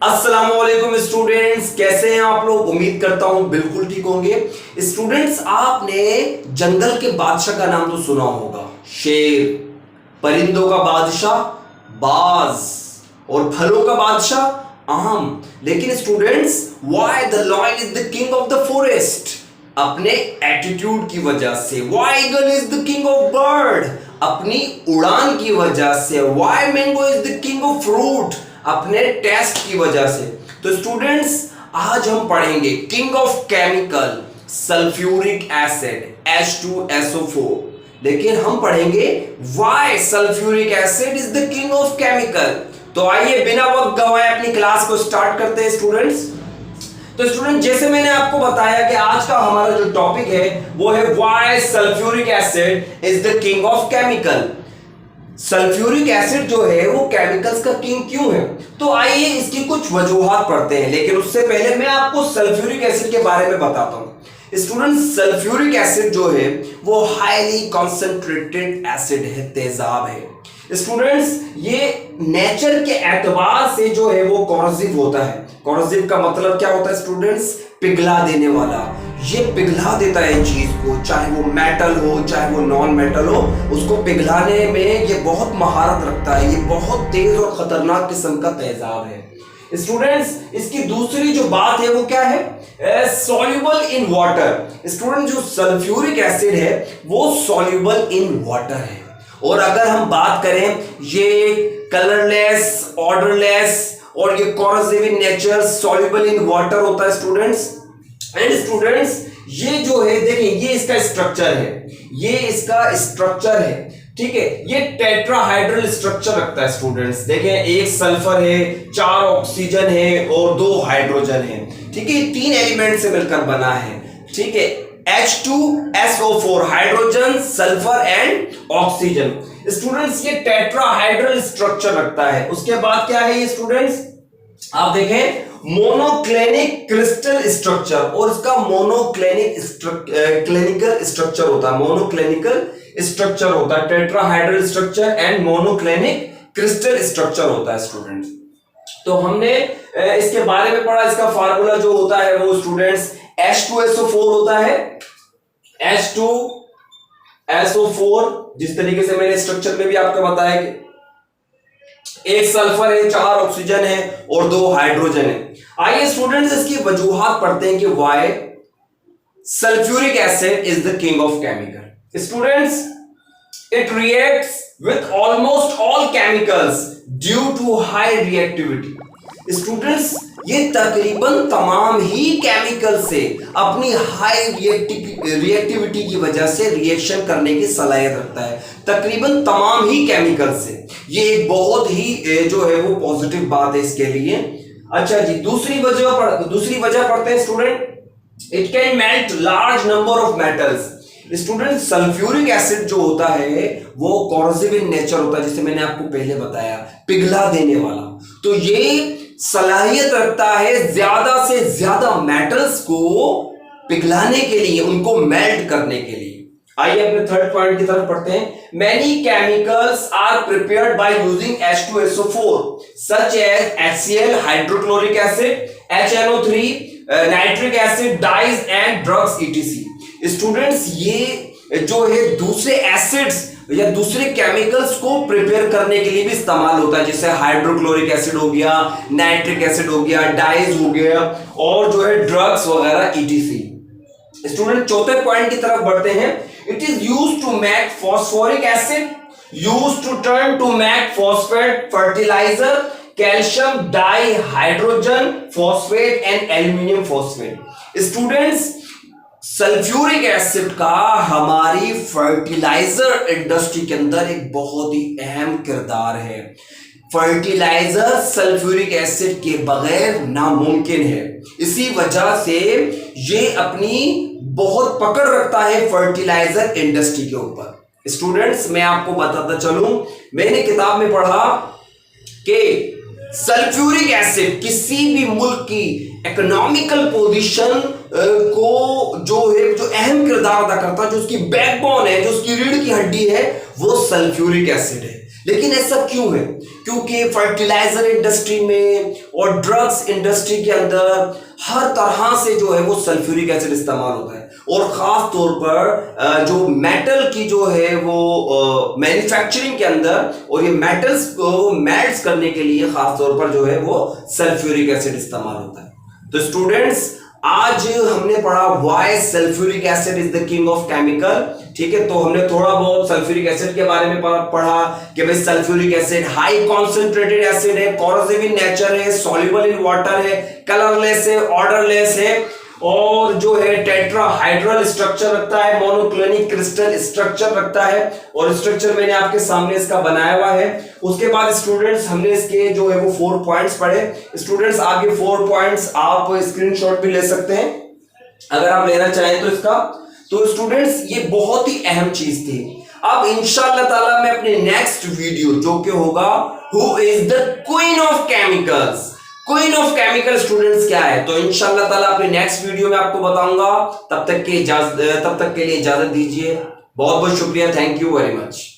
अस्सलामुअलैकुम स्टूडेंट्स, कैसे हैं आप लोग। उम्मीद करता हूं बिल्कुल ठीक होंगे। स्टूडेंट्स, आपने जंगल के बादशाह का नाम तो सुना होगा, शेर, परिंदों का बादशाह बाज और फलों का बादशाह आम। लेकिन students, why the lion is the king of the forest? अपने एटीट्यूड की वजह से। Why eagle is the king of bird? अपनी उड़ान की वजह से। Why mango is the king of fruit? अपने टेस्ट की वजह से। तो स्टूडेंट्स, आज हम पढ़ेंगे king of chemical sulphuric acid H2SO4। लेकिन हम पढ़ेंगे why sulphuric acid is the king of chemical. तो आइए बिना वक्त गवाए अपनी क्लास को स्टार्ट करते हैं स्टूडेंट्स। तो स्टूडेंट, जैसे मैंने आपको बताया कि आज का हमारा जो टॉपिक है वो है why sulphuric acid is the king of chemical. Sulphuric acid जो है वो केमिकल्स का किंग क्यों है? तो आइए इसकी कुछ वजूहात पढ़ते हैं। लेकिन उससे पहले मैं आपको सल्फ्यूरिक एसिड के बारे में बताता हूं। स्टूडेंट, सल्फ्यूरिक एसिड जो है वो हाईली कॉन्सेंट्रेटेड एसिड है, तेजाब है। स्टूडेंट्स, ये नेचर के एतबार से जो है वो कॉरोसिव होता है। कॉरोसिव का मतलब क्या होता है स्टूडेंट्स? पिघला देने वाला। ये पिघला देता है चीज को, चाहे वो मेटल हो चाहे वो नॉन मेटल हो, उसको पिघलाने में ये बहुत महारत रखता है। ये बहुत तेज और खतरनाक किस्म का तेजाब है। स्टूडेंट्स, इसकी दूसरी जो बात है वो क्या है? Soluble in water. स्टूडेंट, जो सल्फ्यूरिक एसिड है वो सॉल्युबल इन वाटर है। और अगर हम बात करें, ये कलरलेस, ऑर्डरलेस और ये corrosive in nature, soluble in water होता है स्टूडेंट्स। एंड स्टूडेंट्स, ये जो है देखिए, ये इसका स्ट्रक्चर है, ये इसका स्ट्रक्चर है, ठीक है। ये टेट्राहाइड्रल स्ट्रक्चर रखता है स्टूडेंट्स। देखें, एक सल्फर है, 4 ऑक्सीजन है और 2 हाइड्रोजन है, ठीक है। 3 एलिमेंट से मिलकर बना है, ठीक है। H2SO4, hydrogen, sulphur and oxygen. Students, ये टेट्राहाइड्रल स्ट्रक्चर रखता है। उसके बाद क्या है ये स्टूडेंट्स? आप देखें, मोनोक्लिनिक क्रिस्टल स्ट्रक्चर, और इसका क्लिनिकल स्ट्रक्चर होता है। मोनोक्लिनिकल स्ट्रक्चर होता है, tetrahedral structure and monoclinic crystal structure होता है स्टूडेंट्स। तो हमने इसके बारे में पढ़ा। इसका फार्मूला जो होता है वो स्टूडेंट्स H2SO4 होता है। H2SO4, जिस तरीके से मैंने स्ट्रक्चर में भी आपको बताया कि एक सल्फर है, 4 ऑक्सीजन है और 2 हाइड्रोजन है। आइए स्टूडेंट्स, इसकी वजूहात पढ़ते हैं कि why sulphuric acid is the king of chemical. Students, it reacts with almost all chemicals due to high reactivity. Students, ये तकरीबन तमाम ही केमिकल से अपनी हाई रिएक्टिविटी की वजह से रिएक्शन करने की सलाहियत रखता है। तकरीबन तमाम ही केमिकल से। ये एक बहुत ही जो है वो पॉजिटिव बात है इसके लिए। अच्छा जी, दूसरी वजह पढ़ते हैं student. It can melt large number of metals. Student, sulphuric acid जो होता है वो कॉरोसिव इन नेचर होता है, जिसे मैंने आपको पहले बताया, पिघला देने वाला। तो ये सलाहियत रखता है ज्यादा से ज्यादा मेटल्स को पिघलाने के लिए, उनको मेल्ट करने के लिए। आइए अपने थर्ड पॉइंट की तरफ पढ़ते हैं। Many chemicals are prepared by using H2SO4 such as HCl, hydrochloric acid, HNO3, nitric acid, dyes and drugs etc। Students, ये जो है दूसरे एसिड्स या दूसरे केमिकल्स को प्रिपेयर करने के लिए भी इस्तेमाल होता है, जैसे हाइड्रोक्लोरिक एसिड हो गया, नाइट्रिक एसिड हो गया, डाइज हो गया और जो है ड्रग्स वगैरह etc। स्टूडेंट, चौथे पॉइंट की तरफ बढ़ते हैं। It is used to make phosphoric acid, used to turn to make phosphate fertiliser, calcium dihydrogen phosphate and aluminium phosphate. Students, sulphuric acid का हमारी फर्टिलाइजर इंडस्ट्री के अंदर एक बहुत ही अहम किरदार है। फर्टिलाइजर सल्फ्यूरिक एसिड के बगैर नामुमकिन है। इसी वजह से ये अपनी बहुत पकड़ रखता है फर्टिलाइजर इंडस्ट्री के ऊपर। स्टूडेंट्स, मैं आपको बताता चलूं, मैंने किताब में पढ़ा कि सल्फ्यूरिक एसिड किसी भी मुल्क की इकोनॉमिकल पोजीशन को जो अहम किरदार अदा करता है, जो उसकी बैकबोन है, जो उसकी रीढ़ की हड्डी है, वो सल्फ्यूरिक एसिड है। लेकिन ऐसा क्यों है? क्योंकि फर्टिलाइजर इंडस्ट्री में और ड्रग्स इंडस्ट्री के अंदर हर तरह से जो है वो सल्फ्यूरिक एसिड इस्तेमाल होता है, और खास तौर पर जो मेटल की जो है वो मैन्युफैक्चरिंग के अंदर, और ये मेटल्स को मेल्ट करने के लिए खास तौर पर जो है वो सल्फ्यूरिक एसिड इस्तेमाल होता है। तो स्टूडेंट्स, आज हमने पढ़ा why sulphuric acid is the king of chemical. ठीक है, तो हमने थोड़ा बहुत सल्फ्यूरिक एसिड के बारे में पढ़ा कि भाई sulphuric acid high concentrated acid है, कोरोसिव इन नेचर है, सॉल्युबल इन वाटर है, कलरलेस है, ऑर्डरलेस है, और जो है टेट्राहाइड्रल स्ट्रक्चर रखता है, मोनोक्लिनिक क्रिस्टल स्ट्रक्चर रखता है, और स्ट्रक्चर मैंने आपके सामने इसका बनाया हुआ है। उसके बाद स्टूडेंट्स हमने इसके जो है वो 4 पॉइंट्स पढ़े। स्टूडेंट्स, आगे 4 पॉइंट्स आप स्क्रीनशॉट भी ले सकते हैं अगर आप लेना चाहें तो इसका। तो स्टूडेंट्स, ये बहुत ही अहम चीज थी। अब इंशाअल्लाह ताला मैं अपने नेक्स्ट वीडियो जो कि होगा who is the queen of chemicals, queen of chemical students क्या है, तो इंशाअल्लाह ताला अपने नेक्स्ट वीडियो में आपको बताऊंगा। तब तक के लिए इजाजत दीजिए। बहुत बहुत शुक्रिया। Thank you very much.